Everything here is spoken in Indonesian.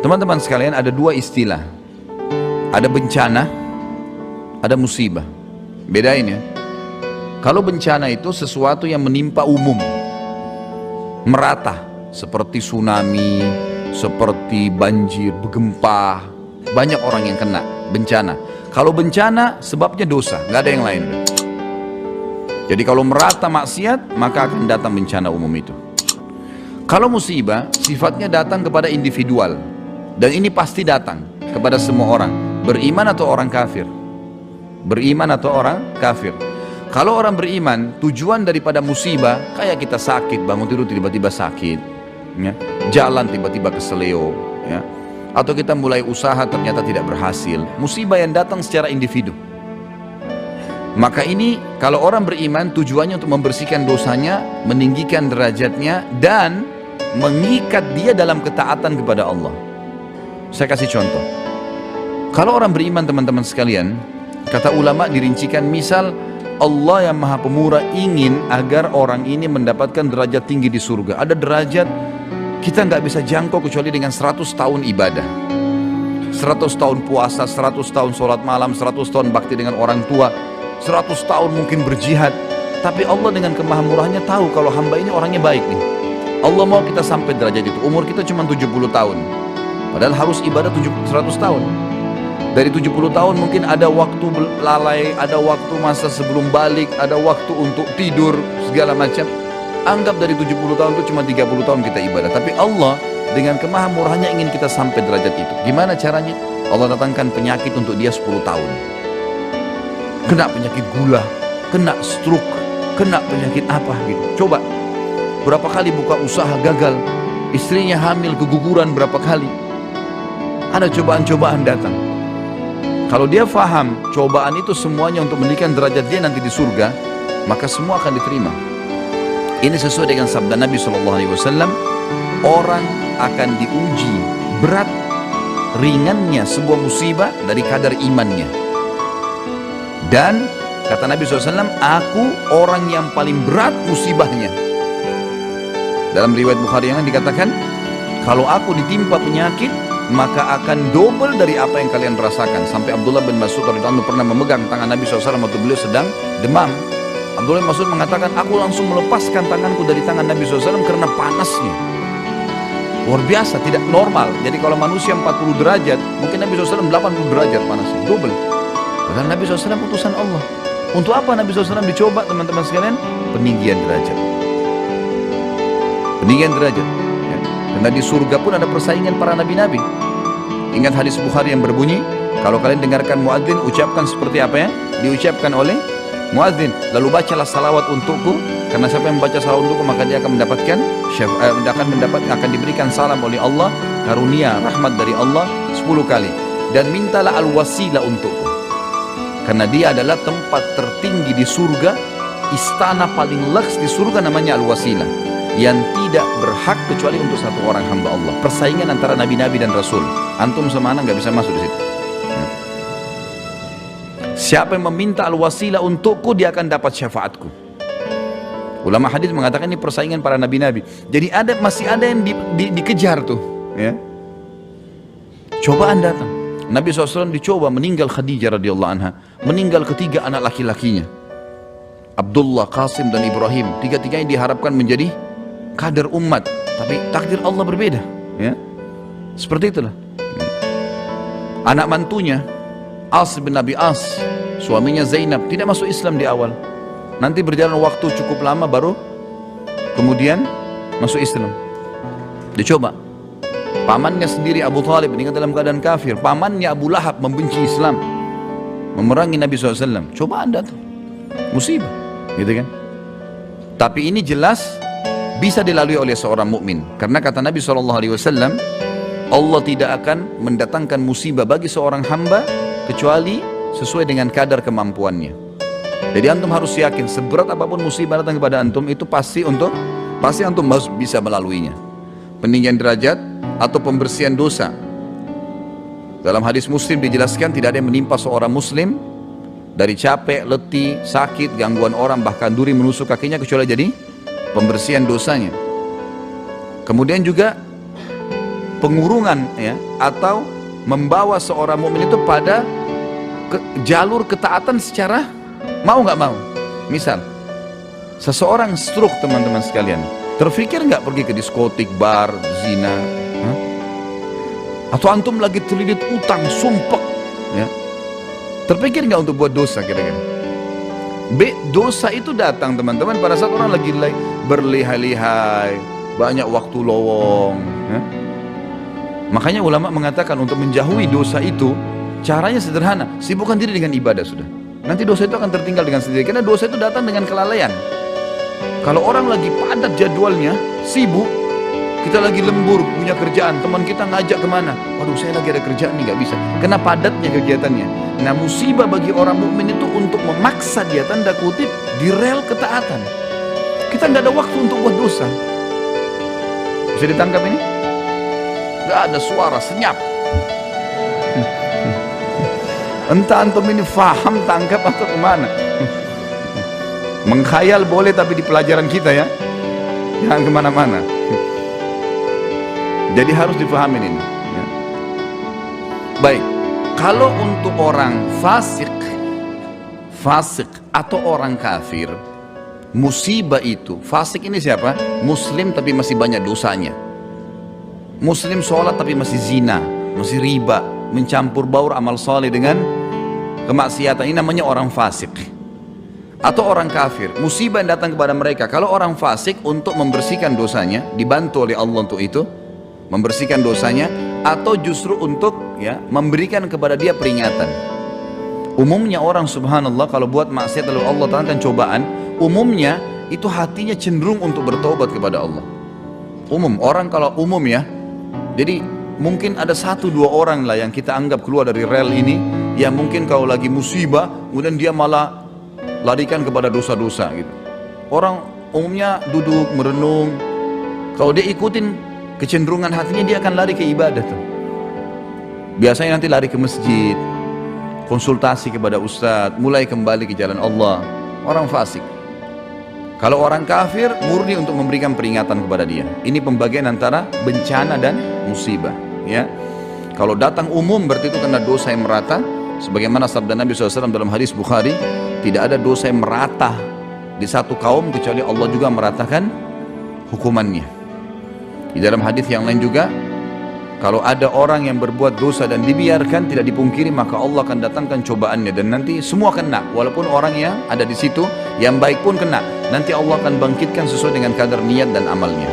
Teman-teman sekalian, ada dua istilah. Ada bencana, ada musibah. Bedain ya. Kalau bencana itu sesuatu yang menimpa umum, merata, seperti tsunami, seperti banjir, gempa, banyak orang yang kena bencana. Kalau bencana sebabnya dosa, nggak ada yang lain. Jadi kalau merata maksiat, maka akan datang bencana umum itu. Kalau musibah, sifatnya datang kepada individual, dan ini pasti datang kepada semua orang, beriman atau orang kafir. Beriman atau orang kafir. Kalau orang beriman, tujuan daripada musibah, kayak kita sakit, bangun tidur tiba-tiba sakit, ya. Jalan tiba-tiba keseleo, ya. Atau kita mulai usaha ternyata tidak berhasil. Musibah yang datang secara individu. Maka ini kalau orang beriman, tujuannya untuk membersihkan dosanya, meninggikan derajatnya, dan mengikat dia dalam ketaatan kepada Allah. Saya kasih contoh. Kalau orang beriman, teman-teman sekalian, kata ulama dirincikan, misal Allah yang maha pemurah ingin agar orang ini mendapatkan derajat tinggi di surga. Ada derajat kita nggak bisa jangkau kecuali dengan 100 tahun ibadah, 100 tahun puasa, 100 tahun sholat malam, 100 tahun bakti dengan orang tua, 100 tahun mungkin berjihad. Tapi Allah dengan kemahamurahnya tahu kalau hamba ini orangnya baik nih. Allah mau kita sampai derajat itu. Umur kita cuma 70 tahun, padahal harus ibadah 100 tahun. Dari 70 tahun mungkin ada waktu lalai, ada waktu masa sebelum balik, ada waktu untuk tidur, segala macam. Anggap dari 70 tahun itu cuma 30 tahun kita ibadah. Tapi Allah dengan kemahamurahnya ingin kita sampai derajat itu. Gimana caranya? Allah datangkan penyakit untuk dia 10 tahun. Kena penyakit gula, kena stroke, kena penyakit apa gitu. Coba, berapa kali buka usaha gagal, istrinya hamil, keguguran berapa kali. Ada cobaan-cobaan datang. Kalau dia faham cobaan itu semuanya untuk meninggikan derajat dia nanti di surga, maka semua akan diterima. Ini sesuai dengan sabda Nabi SAW, orang akan diuji berat ringannya sebuah musibah dari kadar imannya. Dan kata Nabi SAW, aku orang yang paling berat musibahnya. Dalam riwayat Bukhari yang lain dikatakan, kalau aku ditimpa penyakit, maka akan double dari apa yang kalian rasakan. Sampai Abdullah bin Mas'ud radhiyallahu anhu pernah memegang tangan Nabi SAW waktu beliau sedang demam. Abdullah bin Mas'ud mengatakan, aku langsung melepaskan tanganku dari tangan Nabi SAW karena panasnya luar biasa, tidak normal. Jadi kalau manusia 40 derajat, mungkin Nabi SAW 80 derajat panasnya, double. Padahal Nabi SAW utusan Allah. Untuk apa Nabi SAW dicoba, teman-teman sekalian? Peninggian derajat. Peninggian derajat. Karena di surga pun ada persaingan para nabi-nabi. Ingat hadis Bukhari yang berbunyi, kalau kalian dengarkan muadzin ucapkan seperti apa ya diucapkan oleh muadzin, lalu bacalah salawat untukku, karena siapa yang membaca salawat untukku maka dia akan mendapatkan akan diberikan salam oleh Allah, karunia, rahmat dari Allah 10 kali. Dan mintalah al-wasilah untukku, karena dia adalah tempat tertinggi di surga, istana paling laks di surga namanya al-wasilah, yang tidak berhak kecuali untuk satu orang hamba Allah. Persaingan antara nabi-nabi dan rasul. Antum sama anak nggak bisa masuk di situ. Siapa yang meminta al-wasilah untukku, dia akan dapat syafaatku. Ulama hadis mengatakan ini persaingan para nabi-nabi. Jadi masih ada yang dikejar tuh, ya. Cobaan datang. Nabi SAW dicoba, meninggal Khadijah radhiyallahu anha, meninggal ketiga anak laki-lakinya, Abdullah, Qasim dan Ibrahim. Tiga-tiganya diharapkan menjadi kader umat, tapi takdir Allah berbeda, ya. Seperti itulah. Anak mantunya As bin Abi As, suaminya Zainab, tidak masuk Islam di awal. Nanti berjalan waktu cukup lama baru kemudian masuk Islam. Dicoba. Pamannya sendiri Abu Talib meninggal dalam keadaan kafir. Pamannya Abu Lahab membenci Islam, memerangi Nabi SAW. Cobaan datang, musibah, gitu kan. Tapi ini jelas bisa dilalui oleh seorang mukmin, karena kata Nabi SAW, Allah tidak akan mendatangkan musibah bagi seorang hamba kecuali sesuai dengan kadar kemampuannya. Jadi antum harus yakin, seberat apapun musibah datang kepada antum, itu pasti antum bisa melaluinya. Peninggian derajat atau pembersihan dosa. Dalam hadis Muslim dijelaskan, tidak ada yang menimpa seorang muslim dari capek, letih, sakit, gangguan orang, bahkan duri menusuk kakinya, kecuali jadi pembersihan dosanya. Kemudian juga pengurungan ya, atau membawa seorang mukmin itu pada jalur ketaatan secara mau nggak mau. Misal seseorang stroke, teman-teman sekalian, terfikir nggak pergi ke diskotik, bar, zina? Hah? Atau antum lagi terlilit utang, sumpek ya, terpikir nggak untuk buat dosa kira-kira? Dosa itu datang, teman-teman, pada saat orang lagi berlihai-lihai, banyak waktu lowong ya. Makanya ulama mengatakan untuk menjauhi dosa itu caranya sederhana, sibukkan diri dengan ibadah sudah. Nanti dosa itu akan tertinggal dengan sendiri, karena dosa itu datang dengan kelalaian. Kalau orang lagi padat jadwalnya, sibuk, kita lagi lembur, punya kerjaan, teman kita ngajak kemana, waduh saya lagi ada kerjaan nih, gak bisa, karena padatnya kegiatannya. Nah, musibah bagi orang mukmin itu untuk memaksa dia, tanda kutip, di rel ketaatan. Kita nggak ada waktu untuk buat dosa. Bisa ditangkap ini? Nggak ada suara, senyap. Entah antum ini faham, tangkap atau kemana. Mengkhayal boleh, tapi di pelajaran kita ya, jangan kemana-mana. Jadi harus dipahamin ini ya. Baik, kalau untuk orang fasik atau orang kafir, musibah itu, fasik ini siapa? Muslim tapi masih banyak dosanya. Muslim sholat tapi masih zina, masih riba, mencampur baur amal soleh dengan kemaksiatan, ini namanya orang fasik. Atau orang kafir, musibah yang datang kepada mereka. Kalau orang fasik, untuk membersihkan dosanya, dibantu oleh Allah untuk itu, membersihkan dosanya, atau justru untuk ya memberikan kepada dia peringatan. Umumnya orang, subhanallah, kalau buat maksiat lalu Allah turunkan cobaan, umumnya itu hatinya cenderung untuk bertobat kepada Allah. Orang kalau umum ya, jadi mungkin ada 1-2 orang lah yang kita anggap keluar dari rel ini, yang mungkin kalau lagi musibah kemudian dia malah larikan kepada dosa-dosa gitu. Orang umumnya duduk merenung, kalau dia ikutin kecenderungan hatinya, dia akan lari ke ibadah tuh. Biasanya nanti lari ke masjid, konsultasi kepada ustadz, mulai kembali ke jalan Allah. Orang fasik. Kalau orang kafir, murni untuk memberikan peringatan kepada dia. Ini pembagian antara bencana dan musibah ya. Kalau datang umum, berarti itu karena dosa yang merata, sebagaimana sabda Nabi SAW dalam hadis Bukhari, tidak ada dosa yang merata di satu kaum kecuali Allah juga meratakan hukumannya. Di dalam hadis yang lain juga, kalau ada orang yang berbuat dosa dan dibiarkan, tidak dipungkiri, maka Allah akan datangkan cobaannya, dan nanti semua kena, walaupun orang yang ada di situ yang baik pun kena. Nanti Allah akan bangkitkan sesuai dengan kadar niat dan amalnya.